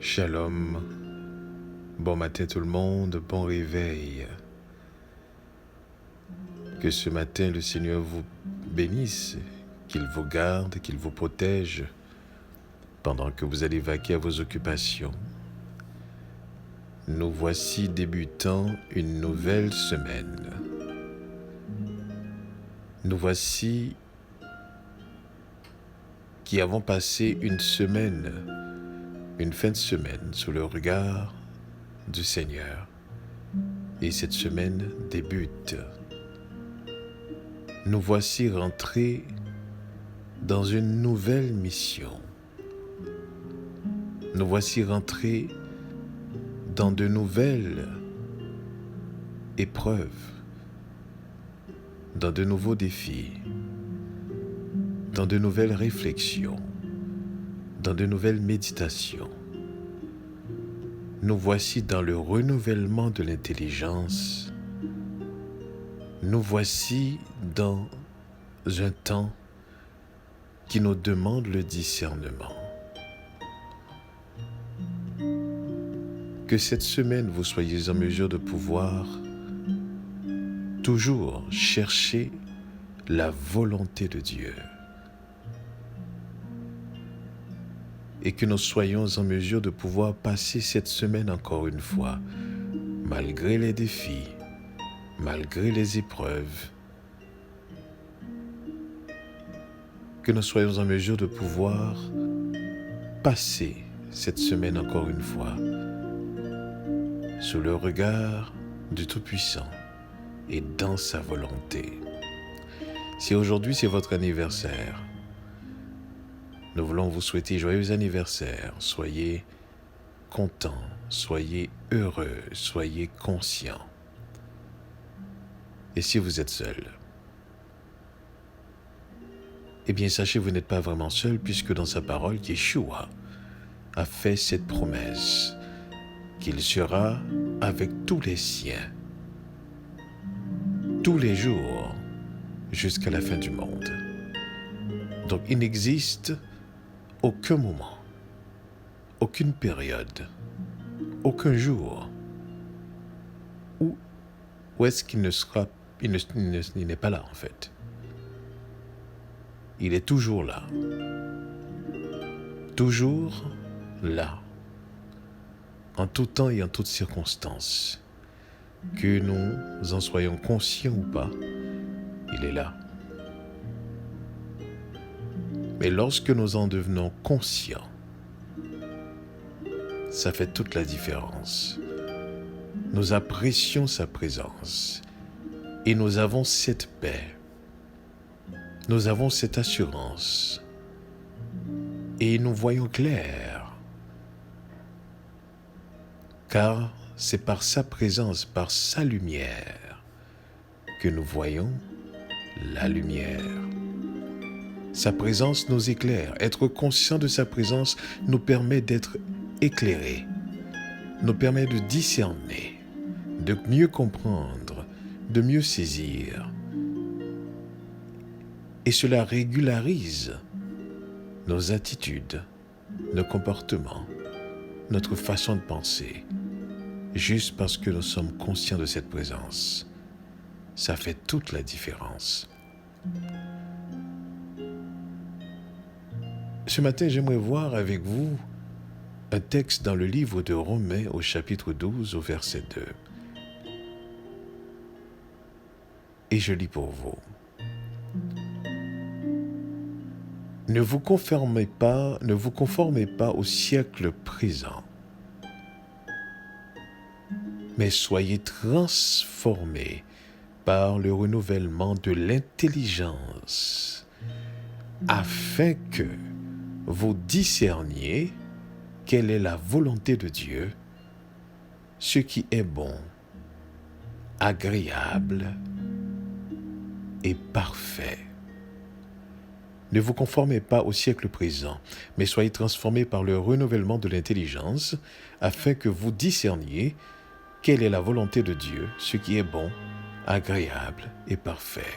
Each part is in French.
Shalom, bon matin tout le monde, bon réveil. Que ce matin le Seigneur vous bénisse, qu'il vous garde, qu'il vous protège pendant que vous allez vaquer à vos occupations. Nous voici débutant une nouvelle semaine. Nous voici qui avons passé une fin de semaine sous le regard du Seigneur. Et cette semaine débute. Nous voici rentrés dans une nouvelle mission. Nous voici rentrés dans de nouvelles épreuves, dans de nouveaux défis, dans de nouvelles réflexions, dans de nouvelles méditations. Nous voici dans le renouvellement de l'intelligence. Nous voici dans un temps qui nous demande le discernement. Que cette semaine, vous soyez en mesure de pouvoir toujours chercher la volonté de Dieu. Et que nous soyons en mesure de pouvoir passer cette semaine encore une fois, malgré les défis, malgré les épreuves, que nous soyons en mesure de pouvoir passer cette semaine encore une fois sous le regard du Tout-Puissant et dans sa volonté. Si aujourd'hui c'est votre anniversaire, nous voulons vous souhaiter joyeux anniversaire. Soyez contents, soyez heureux, soyez conscients. Et si vous êtes seul, eh bien sachez que vous n'êtes pas vraiment seul, puisque dans sa parole, Yeshua a fait cette promesse qu'il sera avec tous les siens, tous les jours, jusqu'à la fin du monde. Donc il n'existe aucun moment, aucune période, aucun jour où est-ce qu'il ne sera, il n'est pas là en fait. Il est toujours là. Toujours là. En tout temps et en toutes circonstances. Que nous en soyons conscients ou pas, il est là. Mais lorsque nous en devenons conscients, ça fait toute la différence. Nous apprécions sa présence et nous avons cette paix. Nous avons cette assurance et nous voyons clair, car c'est par sa présence, par sa lumière, que nous voyons la lumière. Sa présence nous éclaire. Être conscient de sa présence nous permet d'être éclairés, nous permet de discerner, de mieux comprendre, de mieux saisir. Et cela régularise nos attitudes, nos comportements, notre façon de penser, juste parce que nous sommes conscients de cette présence. Ça fait toute la différence. Ce matin, j'aimerais voir avec vous un texte dans le livre de Romains au chapitre 12 au verset 2. Et je lis pour vous. Ne vous conformez pas au siècle présent, mais soyez transformés par le renouvellement de l'intelligence, afin que vous discerniez quelle est la volonté de Dieu, ce qui est bon, agréable et parfait. Ne vous conformez pas au siècle présent, mais soyez transformés par le renouvellement de l'intelligence, afin que vous discerniez quelle est la volonté de Dieu, ce qui est bon, agréable et parfait.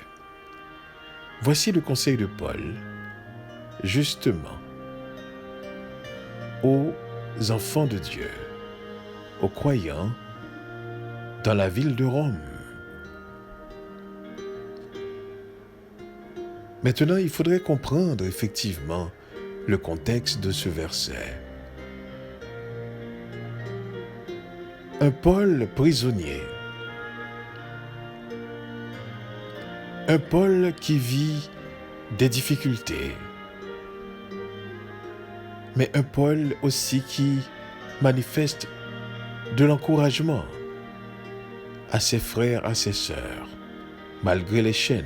Voici le conseil de Paul, justement, aux enfants de Dieu, aux croyants dans la ville de Rome. Maintenant, il faudrait comprendre effectivement le contexte de ce verset. Un Paul prisonnier, un Paul qui vit des difficultés, mais un Paul aussi qui manifeste de l'encouragement à ses frères, à ses sœurs, malgré les chaînes.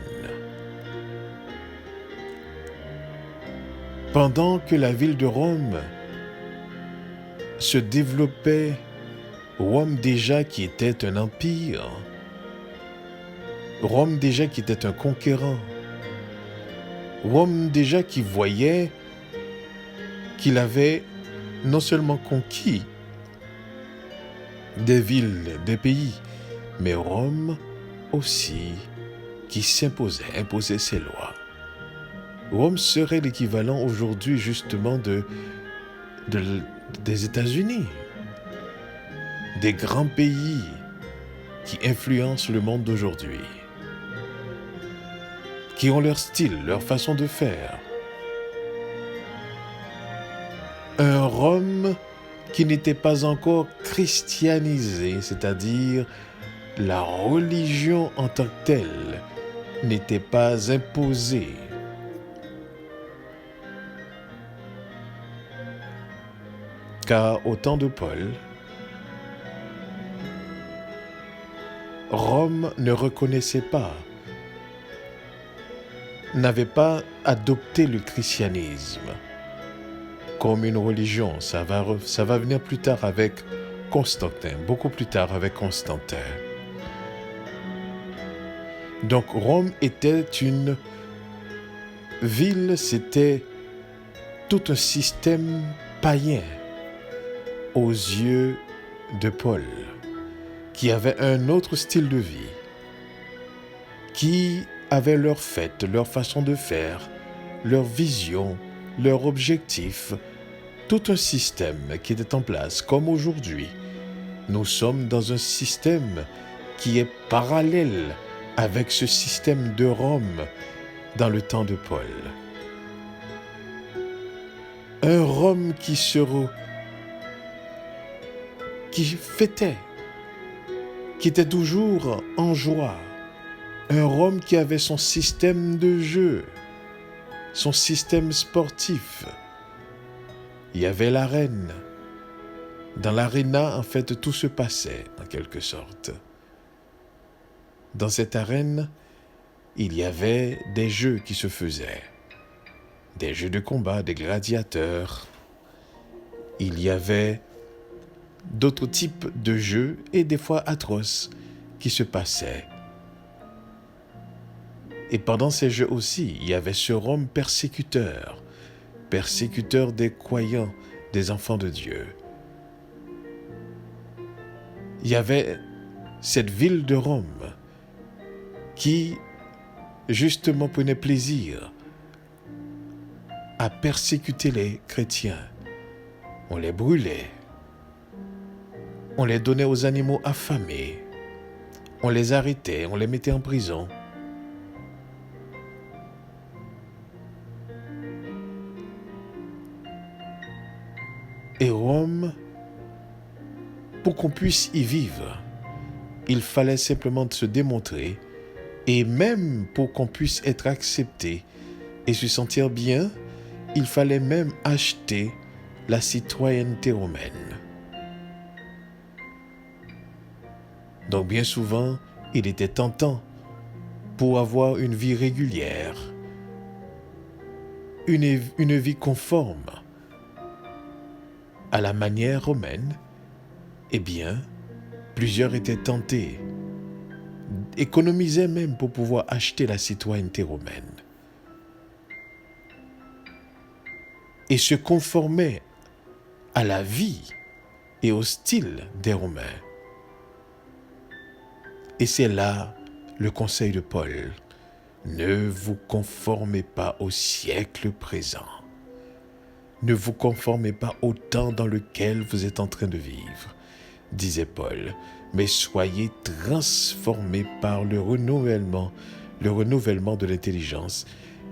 Pendant que la ville de Rome se développait, Rome déjà qui était un empire, Rome déjà qui était un conquérant, Rome déjà qui voyait qu'il avait non seulement conquis des villes, des pays, mais Rome aussi qui imposait ses lois. Rome serait l'équivalent aujourd'hui justement des États-Unis, des grands pays qui influencent le monde d'aujourd'hui, qui ont leur style, leur façon de faire. Un Rome qui n'était pas encore christianisé, c'est-à-dire la religion en tant que telle n'était pas imposée. Car au temps de Paul, Rome ne reconnaissait pas, n'avait pas adopté le christianisme comme une religion. Ça va venir plus tard avec Constantin, beaucoup plus tard avec Constantin. Donc Rome était une ville, c'était tout un système païen aux yeux de Paul, qui avait un autre style de vie, qui avait leur fête, leur façon de faire, leur vision, leur objectif, tout un système qui était en place, comme aujourd'hui. Nous sommes dans un système qui est parallèle avec ce système de Rome dans le temps de Paul. Un Rome qui fêtait, qui était toujours en joie. Un Rome qui avait son système de jeu, son système sportif. Il y avait l'arène. Dans l'aréna, en fait, tout se passait, en quelque sorte. Dans cette arène, il y avait des jeux qui se faisaient. Des jeux de combat, des gladiateurs. Il y avait d'autres types de jeux, et des fois atroces, qui se passaient. Et pendant ces jeux aussi, il y avait ce Rome persécuteur des croyants, des enfants de Dieu. Il y avait cette ville de Rome qui, justement, prenait plaisir à persécuter les chrétiens. On les brûlait. On les donnait aux animaux affamés. On les arrêtait, on les mettait en prison. Et Rome, pour qu'on puisse y vivre, il fallait simplement se démontrer, et même pour qu'on puisse être accepté et se sentir bien, il fallait même acheter la citoyenneté romaine. Donc bien souvent, il était tentant, pour avoir une vie régulière, une vie conforme à la manière romaine, eh bien, plusieurs étaient tentés, économisaient même pour pouvoir acheter la citoyenneté romaine et se conformaient à la vie et au style des Romains. Et c'est là le conseil de Paul. Ne vous conformez pas au siècle présent, Ne vous conformez pas au temps dans lequel vous êtes en train de vivre, disait Paul, mais soyez transformés par le renouvellement de l'intelligence.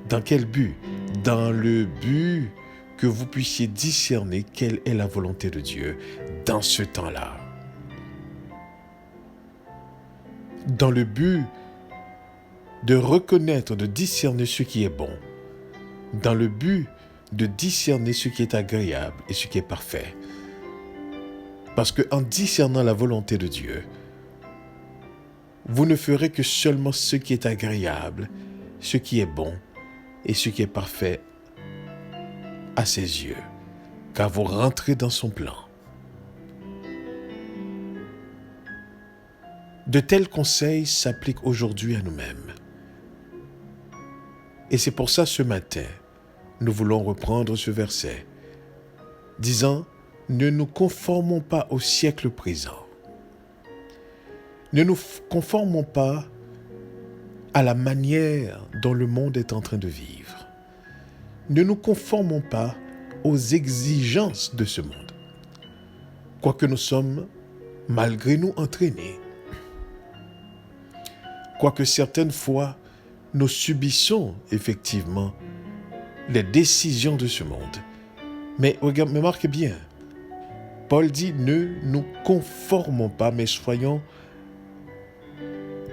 Dans quel but? Dans le but que vous puissiez discerner quelle est la volonté de Dieu dans ce temps-là. Dans le but de reconnaître, de discerner ce qui est bon. Dans le but de discerner ce qui est agréable et ce qui est parfait. Parce qu'en discernant la volonté de Dieu, vous ne ferez que seulement ce qui est agréable, ce qui est bon et ce qui est parfait à ses yeux, car vous rentrez dans son plan. De tels conseils s'appliquent aujourd'hui à nous-mêmes. Et c'est pour ça ce matin, nous voulons reprendre ce verset, disant « Ne nous conformons pas au siècle présent. Ne nous conformons pas à la manière dont le monde est en train de vivre. Ne nous conformons pas aux exigences de ce monde. Quoique nous sommes, malgré nous, entraînés. Quoique certaines fois, nous subissons effectivement les décisions de ce monde. Mais remarquez bien, Paul dit ne nous conformons pas, mais soyons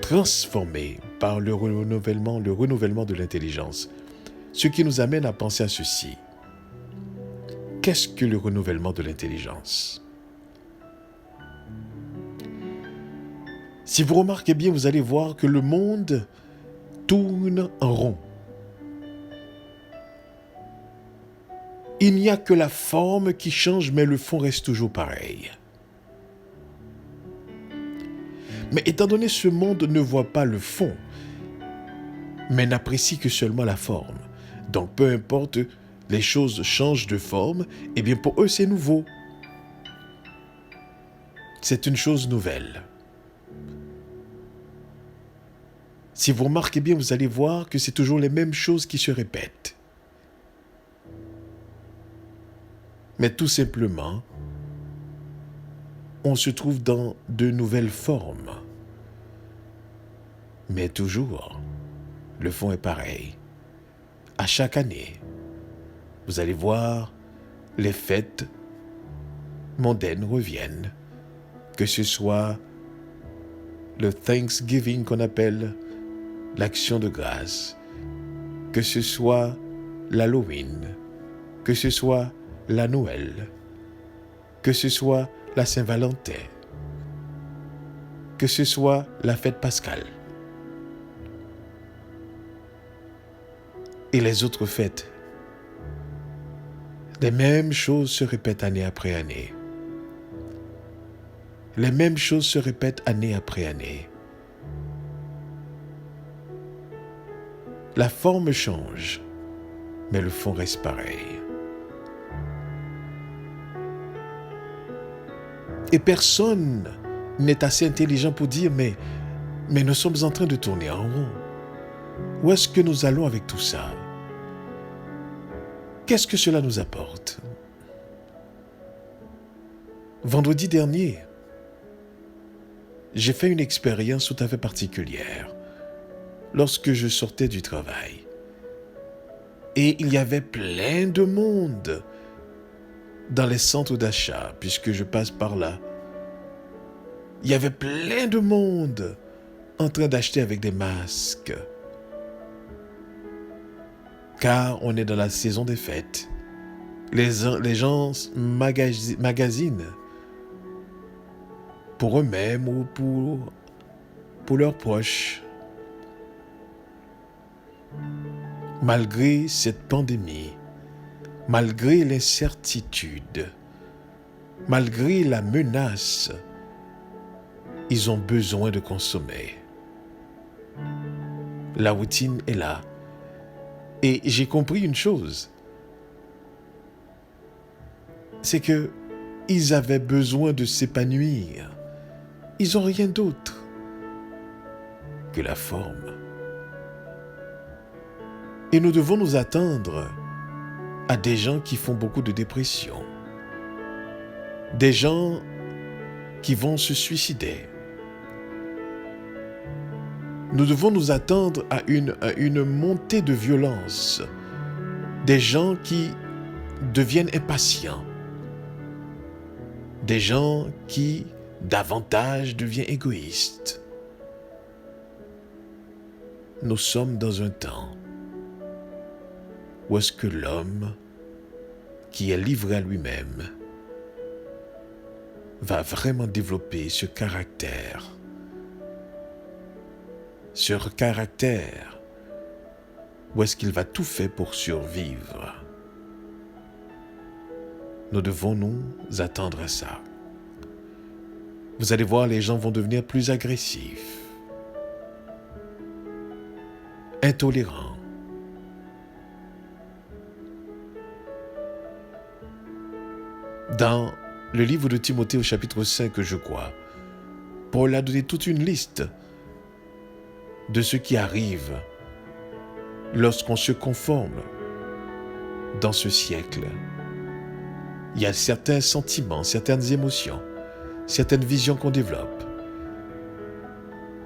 transformés par le renouvellement de l'intelligence. Ce qui nous amène à penser à ceci. Qu'est-ce que le renouvellement de l'intelligence? Si vous remarquez bien, vous allez voir que le monde tourne en rond. Il n'y a que la forme qui change, mais le fond reste toujours pareil. Mais étant donné que ce monde ne voit pas le fond, mais n'apprécie que seulement la forme. Donc peu importe, les choses changent de forme, et bien pour eux c'est nouveau. C'est une chose nouvelle. Si vous remarquez bien, vous allez voir que c'est toujours les mêmes choses qui se répètent. Mais tout simplement, on se trouve dans de nouvelles formes. Mais toujours, le fond est pareil. À chaque année, vous allez voir, les fêtes mondaines reviennent. Que ce soit le Thanksgiving qu'on appelle l'action de grâce, que ce soit l'Halloween, que ce soit la Noël, que ce soit la Saint-Valentin, que ce soit la fête pascale et les autres fêtes. Les mêmes choses se répètent année après année. Les mêmes choses se répètent année après année. La forme change, mais le fond reste pareil. Et personne n'est assez intelligent pour dire mais nous sommes en train de tourner en rond. Où est-ce que nous allons avec tout ça? Qu'est-ce que cela nous apporte? Vendredi dernier, j'ai fait une expérience tout à fait particulière lorsque je sortais du travail. Et il y avait plein de monde dans les centres d'achat, puisque je passe par là. Il y avait plein de monde en train d'acheter avec des masques. Car on est dans la saison des fêtes. Les gens magasinent pour eux-mêmes ou pour leurs proches. Malgré cette pandémie, malgré l'incertitude, malgré la menace, ils ont besoin de consommer. La routine est là. Et j'ai compris une chose. C'est que ils avaient besoin de s'épanouir. Ils n'ont rien d'autre que la forme. Et nous devons nous attendre à des gens qui font beaucoup de dépression, des gens qui vont se suicider. Nous devons nous attendre à une montée de violence, des gens qui deviennent impatients, des gens qui davantage deviennent égoïstes. Nous sommes dans un temps où est-ce que l'homme qui est livré à lui-même va vraiment développer ce caractère où est-ce qu'il va tout faire pour survivre. Nous devons nous attendre à ça. Vous allez voir, les gens vont devenir plus agressifs, intolérants. Dans le livre de Timothée au chapitre 5, je crois, Paul a donné toute une liste de ce qui arrive lorsqu'on se conforme dans ce siècle. Il y a certains sentiments, certaines émotions, certaines visions qu'on développe.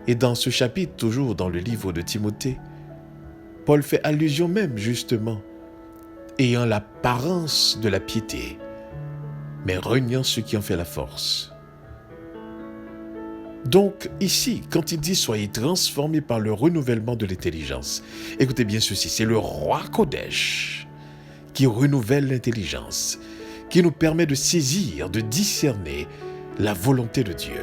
Et dans ce chapitre, toujours dans le livre de Timothée, Paul fait allusion même justement, ayant l'apparence de la piété, mais reniant ce qui en fait la force. Donc ici, quand il dit « Soyez transformés par le renouvellement de l'intelligence », écoutez bien ceci, c'est le roi Kodesh qui renouvelle l'intelligence, qui nous permet de saisir, de discerner la volonté de Dieu.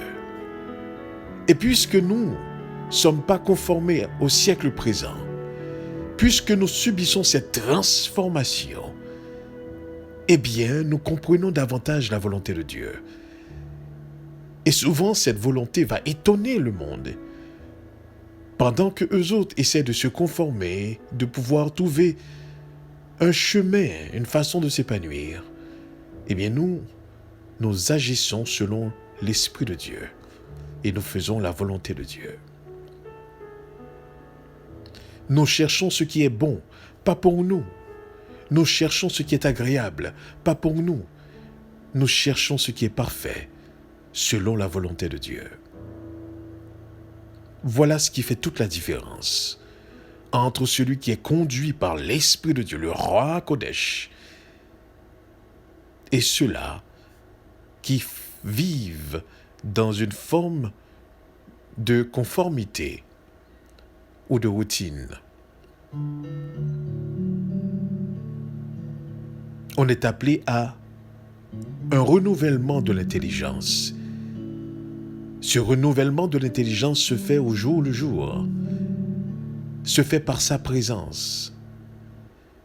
Et puisque nous ne sommes pas conformés au siècle présent, puisque nous subissons cette transformation, eh bien, nous comprenons davantage la volonté de Dieu. Et souvent, cette volonté va étonner le monde. Pendant que eux autres essaient de se conformer, de pouvoir trouver un chemin, une façon de s'épanouir, eh bien, nous agissons selon l'Esprit de Dieu et nous faisons la volonté de Dieu. Nous cherchons ce qui est bon, pas pour nous. Nous cherchons ce qui est agréable, pas pour nous. Nous cherchons ce qui est parfait, selon la volonté de Dieu. Voilà ce qui fait toute la différence entre celui qui est conduit par l'Esprit de Dieu, le roi Kodesh, et ceux-là qui vivent dans une forme de conformité ou de routine. On est appelé à un renouvellement de l'intelligence. Ce renouvellement de l'intelligence se fait au jour le jour, se fait par sa présence,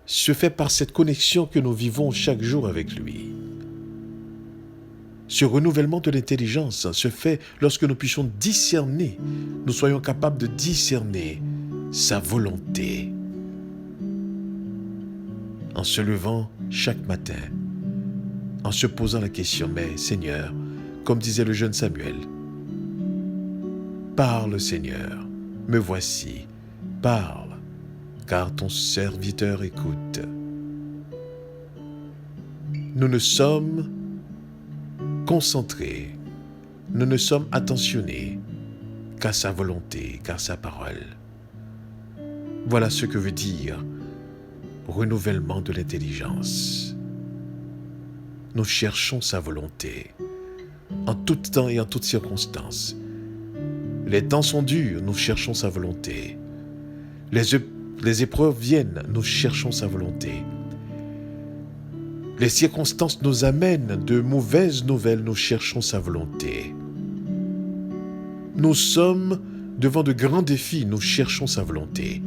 se fait par cette connexion que nous vivons chaque jour avec lui. Ce renouvellement de l'intelligence se fait lorsque nous puissions discerner, nous soyons capables de discerner sa volonté. En se levant chaque matin, en se posant la question, mais Seigneur, comme disait le jeune Samuel, parle Seigneur, me voici, parle, car ton serviteur écoute. Nous ne sommes concentrés, nous ne sommes attentionnés qu'à sa volonté, qu'à sa parole. Voilà ce que veut dire renouvellement de l'intelligence. Nous cherchons sa volonté en tout temps et en toutes circonstances. Les temps sont durs, nous cherchons sa volonté. Les épreuves viennent, nous cherchons sa volonté. Les circonstances nous amènent de mauvaises nouvelles, nous cherchons sa volonté. Nous sommes devant de grands défis, nous cherchons sa volonté.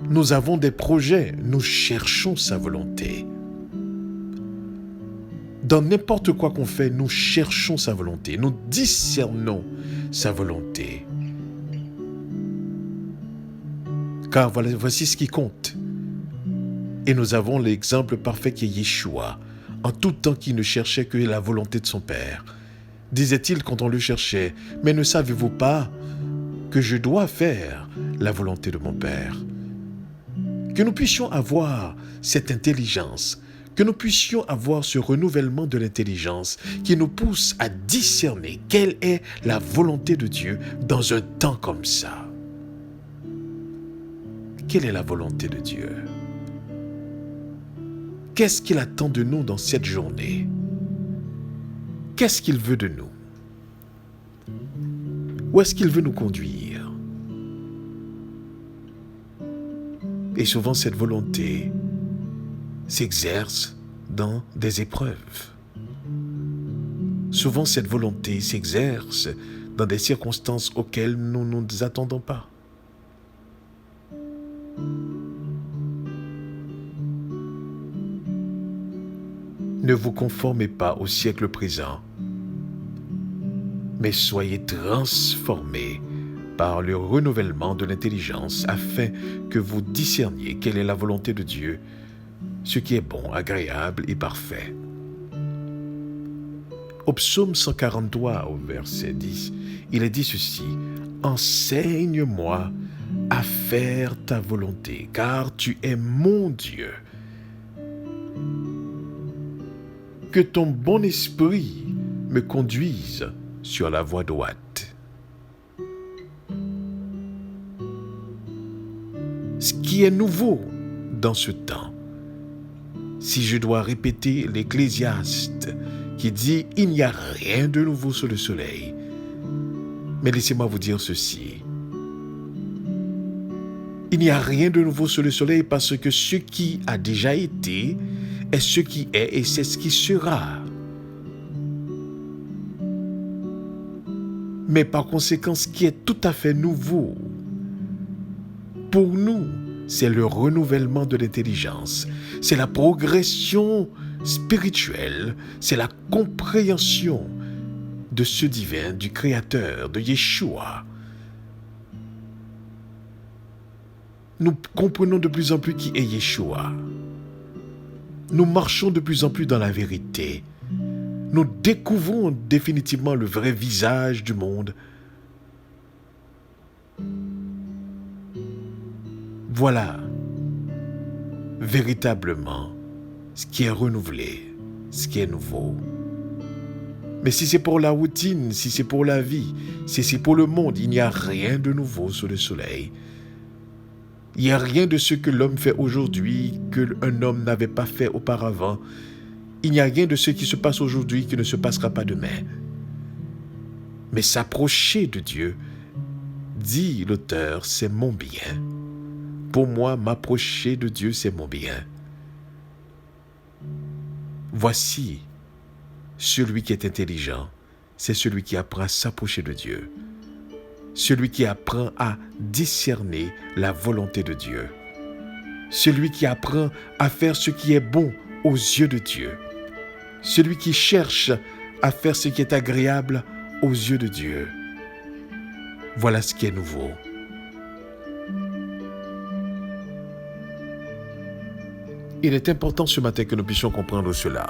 Nous avons des projets, nous cherchons sa volonté. Dans n'importe quoi qu'on fait, nous cherchons sa volonté, nous discernons sa volonté. Car voici ce qui compte. Et nous avons l'exemple parfait qui est Yeshua, en tout temps qui ne cherchait que la volonté de son Père. Disait-il quand on le cherchait, « Mais ne savez-vous pas que je dois faire la volonté de mon Père ?» que nous puissions avoir cette intelligence, que nous puissions avoir ce renouvellement de l'intelligence qui nous pousse à discerner quelle est la volonté de Dieu dans un temps comme ça. Quelle est la volonté de Dieu? Qu'est-ce qu'il attend de nous dans cette journée? Qu'est-ce qu'il veut de nous? Où est-ce qu'il veut nous conduire? Et souvent, cette volonté s'exerce dans des épreuves. Souvent, cette volonté s'exerce dans des circonstances auxquelles nous ne nous attendons pas. Ne vous conformez pas au siècle présent, mais soyez transformés par le renouvellement de l'intelligence afin que vous discerniez quelle est la volonté de Dieu, ce qui est bon, agréable et parfait. Au psaume 143, au verset 10, il est dit ceci: « Enseigne-moi à faire ta volonté, car tu es mon Dieu. Que ton bon esprit me conduise sur la voie droite. » Ce qui est nouveau dans ce temps, si je dois répéter l'Ecclésiaste qui dit « Il n'y a rien de nouveau sous le soleil », mais laissez-moi vous dire ceci. Il n'y a rien de nouveau sous le soleil parce que ce qui a déjà été est ce qui est et c'est ce qui sera. Mais par conséquent, ce qui est tout à fait nouveau pour nous, c'est le renouvellement de l'intelligence, c'est la progression spirituelle, c'est la compréhension de ce divin, du Créateur, de Yeshua. Nous comprenons de plus en plus qui est Yeshua. Nous marchons de plus en plus dans la vérité. Nous découvrons définitivement le vrai visage du monde. Voilà véritablement ce qui est renouvelé, ce qui est nouveau. Mais si c'est pour la routine, si c'est pour la vie, si c'est pour le monde, il n'y a rien de nouveau sous le soleil. Il n'y a rien de ce que l'homme fait aujourd'hui qu'un homme n'avait pas fait auparavant. Il n'y a rien de ce qui se passe aujourd'hui qui ne se passera pas demain. Mais s'approcher de Dieu, dit l'auteur, c'est mon bien. Pour moi, m'approcher de Dieu, c'est mon bien. Voici celui qui est intelligent, c'est celui qui apprend à s'approcher de Dieu. Celui qui apprend à discerner la volonté de Dieu. Celui qui apprend à faire ce qui est bon aux yeux de Dieu. Celui qui cherche à faire ce qui est agréable aux yeux de Dieu. Voilà ce qui est nouveau. Il est important ce matin que nous puissions comprendre cela.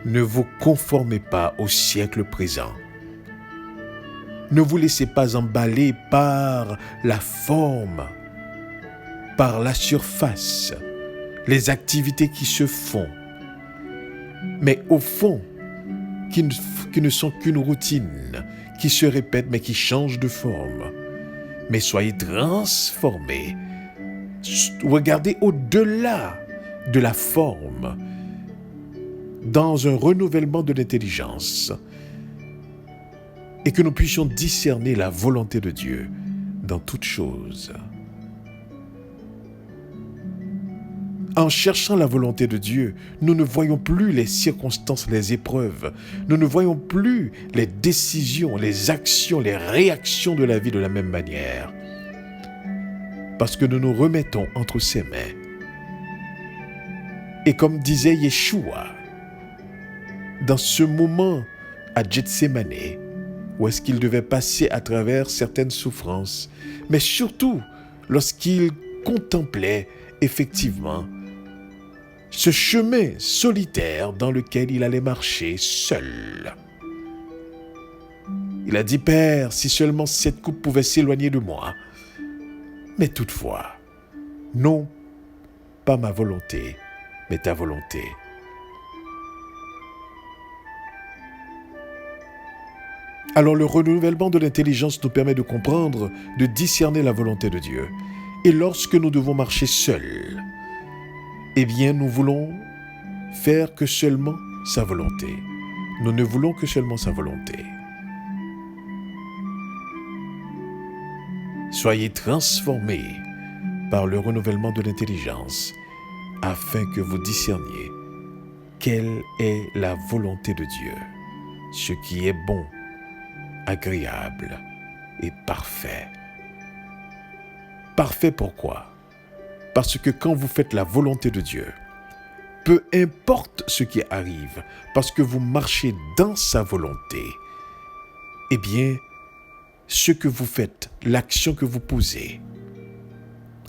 Ne vous conformez pas au siècle présent. Ne vous laissez pas emballer par la forme, par la surface, les activités qui se font, mais au fond, qui ne sont qu'une routine, qui se répète mais qui change de forme. Mais soyez transformés. Regardez au-delà de la forme, dans un renouvellement de l'intelligence, et que nous puissions discerner la volonté de Dieu dans toutes choses. En cherchant la volonté de Dieu, nous ne voyons plus les circonstances, les épreuves. Nous ne voyons plus les décisions, les actions, les réactions de la vie de la même manière. Parce que nous nous remettons entre ses mains. Et comme disait Yeshua, dans ce moment à Gethsémane, où est-ce qu'il devait passer à travers certaines souffrances, mais surtout lorsqu'il contemplait effectivement ce chemin solitaire dans lequel il allait marcher seul. Il a dit, « Père, si seulement cette coupe pouvait s'éloigner de moi, Mais toutefois, non pas ma volonté, mais ta volonté. Alors le renouvellement de l'intelligence nous permet de comprendre, de discerner la volonté de Dieu. Et lorsque nous devons marcher seuls, eh bien nous voulons faire que seulement sa volonté. Nous ne voulons que seulement sa volonté. Soyez transformés par le renouvellement de l'intelligence afin que vous discerniez quelle est la volonté de Dieu, ce qui est bon, agréable et parfait. Parfait pourquoi? Parce que quand vous faites la volonté de Dieu, peu importe ce qui arrive, parce que vous marchez dans sa volonté, eh bien, ce que vous faites, l'action que vous posez,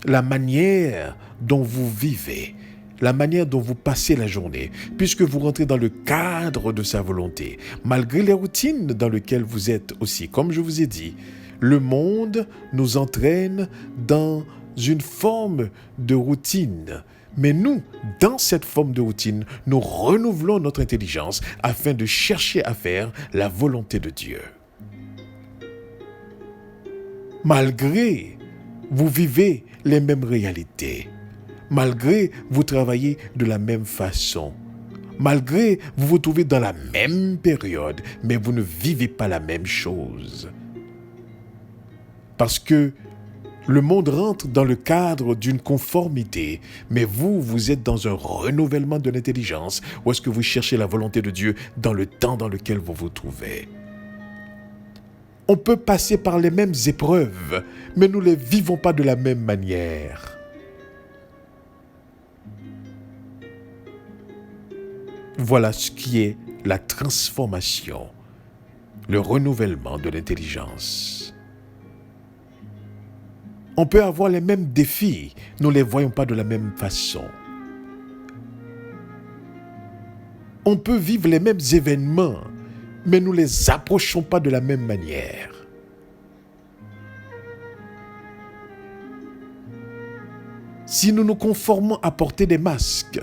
la manière dont vous vivez, la manière dont vous passez la journée, puisque vous rentrez dans le cadre de sa volonté, malgré les routines dans lesquelles vous êtes aussi. Comme je vous ai dit, le monde nous entraîne dans une forme de routine. Mais nous, dans cette forme de routine, nous renouvelons notre intelligence afin de chercher à faire la volonté de Dieu. Malgré vous vivez les mêmes réalités, malgré vous travaillez de la même façon, malgré vous vous trouvez dans la même période, mais vous ne vivez pas la même chose. Parce que le monde rentre dans le cadre d'une conformité, mais vous êtes dans un renouvellement de l'intelligence, où est-ce que vous cherchez la volonté de Dieu dans le temps dans lequel vous vous trouvez. On peut passer par les mêmes épreuves, mais nous ne les vivons pas de la même manière. Voilà ce qui est la transformation, le renouvellement de l'intelligence. On peut avoir les mêmes défis, nous ne les voyons pas de la même façon. On peut vivre les mêmes événements, mais nous ne les approchons pas de la même manière. Si nous nous conformons à porter des masques,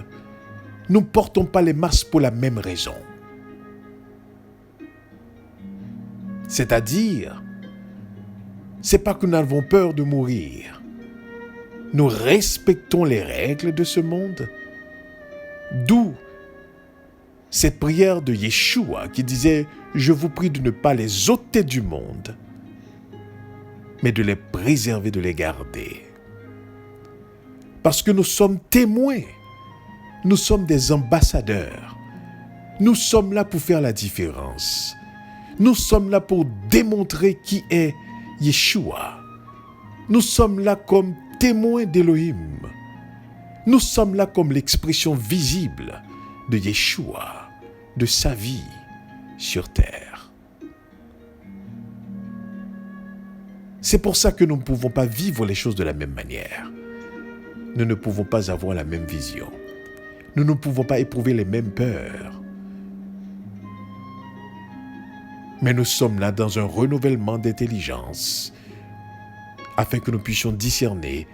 nous ne portons pas les masques pour la même raison. C'est-à-dire, ce n'est pas que nous avons peur de mourir. Nous respectons les règles de ce monde. D'où cette prière de Yeshua qui disait « Je vous prie de ne pas les ôter du monde, mais de les préserver, de les garder. » Parce que nous sommes témoins, nous sommes des ambassadeurs. Nous sommes là pour faire la différence. Nous sommes là pour démontrer qui est Yeshua. Nous sommes là comme témoins d'Élohim. Nous sommes là comme l'expression visible de Yeshua, de sa vie sur terre. C'est pour ça que nous ne pouvons pas vivre les choses de la même manière. Nous ne pouvons pas avoir la même vision. Nous ne pouvons pas éprouver les mêmes peurs. Mais nous sommes là dans un renouvellement d'intelligence afin que nous puissions discerner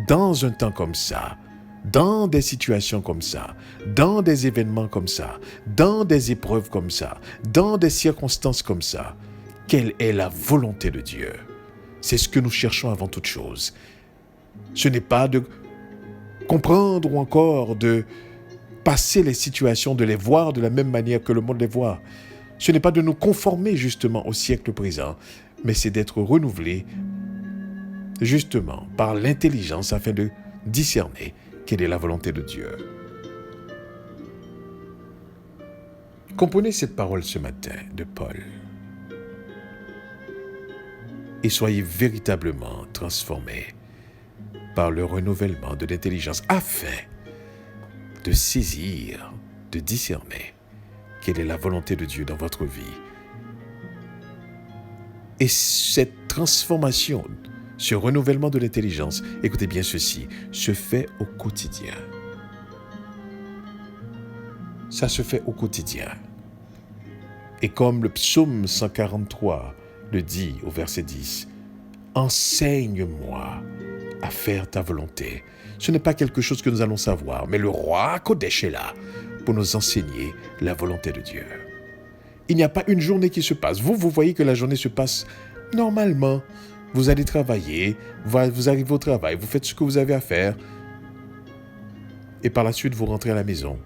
dans un temps comme ça, dans des situations comme ça, dans des événements comme ça, dans des épreuves comme ça, dans des circonstances comme ça, quelle est la volonté de Dieu. C'est ce que nous cherchons avant toute chose. Ce n'est pas de comprendre ou encore de passer les situations, de les voir de la même manière que le monde les voit. Ce n'est pas de nous conformer justement au siècle présent, mais c'est d'être renouvelés justement par l'intelligence afin de discerner quelle est la volonté de Dieu. Comprenez cette parole ce matin de Paul et soyez véritablement transformés par le renouvellement de l'intelligence afin de saisir, de discerner quelle est la volonté de Dieu dans votre vie. Et cette transformation, ce renouvellement de l'intelligence, écoutez bien ceci, se fait au quotidien. Ça se fait au quotidien. Et comme le psaume 143 le dit au verset 10, « Enseigne-moi à faire ta volonté. Ce n'est pas quelque chose que nous allons savoir, mais le roi Kodesh est là pour nous enseigner la volonté de Dieu. Il n'y a pas une journée qui se passe. Vous voyez que la journée se passe normalement. Vous allez travailler, vous arrivez au travail, vous faites ce que vous avez à faire, et par la suite, vous rentrez à la maison.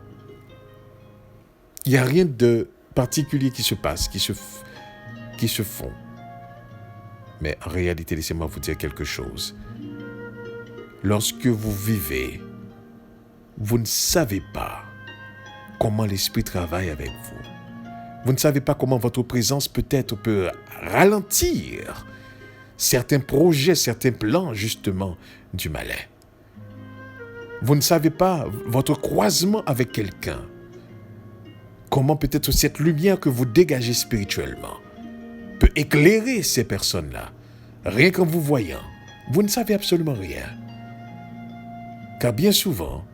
Il n'y a rien de particulier qui se passe, qui se font. Mais en réalité, laissez-moi vous dire quelque chose. Lorsque vous vivez, vous ne savez pas comment l'Esprit travaille avec vous. Vous ne savez pas comment votre présence peut-être peut ralentir certains projets, certains plans, justement, du malin. Vous ne savez pas votre croisement avec quelqu'un. Comment peut-être cette lumière que vous dégagez spirituellement peut éclairer ces personnes-là. Rien qu'en vous voyant, vous ne savez absolument rien. Car bien souvent,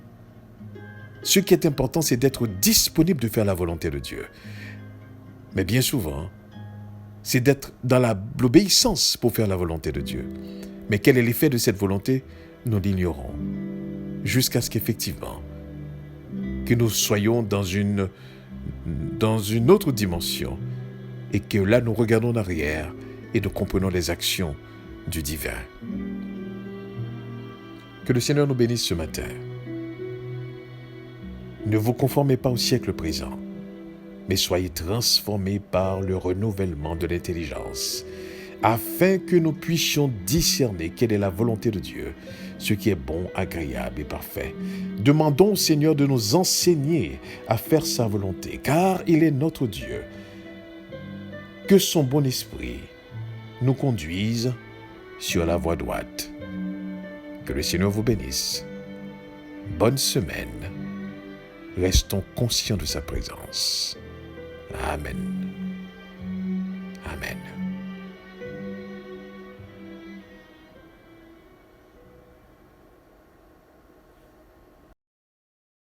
ce qui est important, c'est d'être disponible de faire la volonté de Dieu. Mais bien souvent, c'est d'être dans l'obéissance pour faire la volonté de Dieu. Mais quel est l'effet de cette volonté? Nous l'ignorons. Jusqu'à ce qu'effectivement, que nous soyons dans une autre dimension et que là, nous regardons en arrière et nous comprenons les actions du divin. Que le Seigneur nous bénisse ce matin. Ne vous conformez pas au siècle présent, mais soyez transformés par le renouvellement de l'intelligence, afin que nous puissions discerner quelle est la volonté de Dieu, ce qui est bon, agréable et parfait. Demandons au Seigneur de nous enseigner à faire sa volonté, car il est notre Dieu. Que son bon esprit nous conduise sur la voie droite. Que le Seigneur vous bénisse. Bonne semaine. Restons conscients de sa présence. Amen. Amen.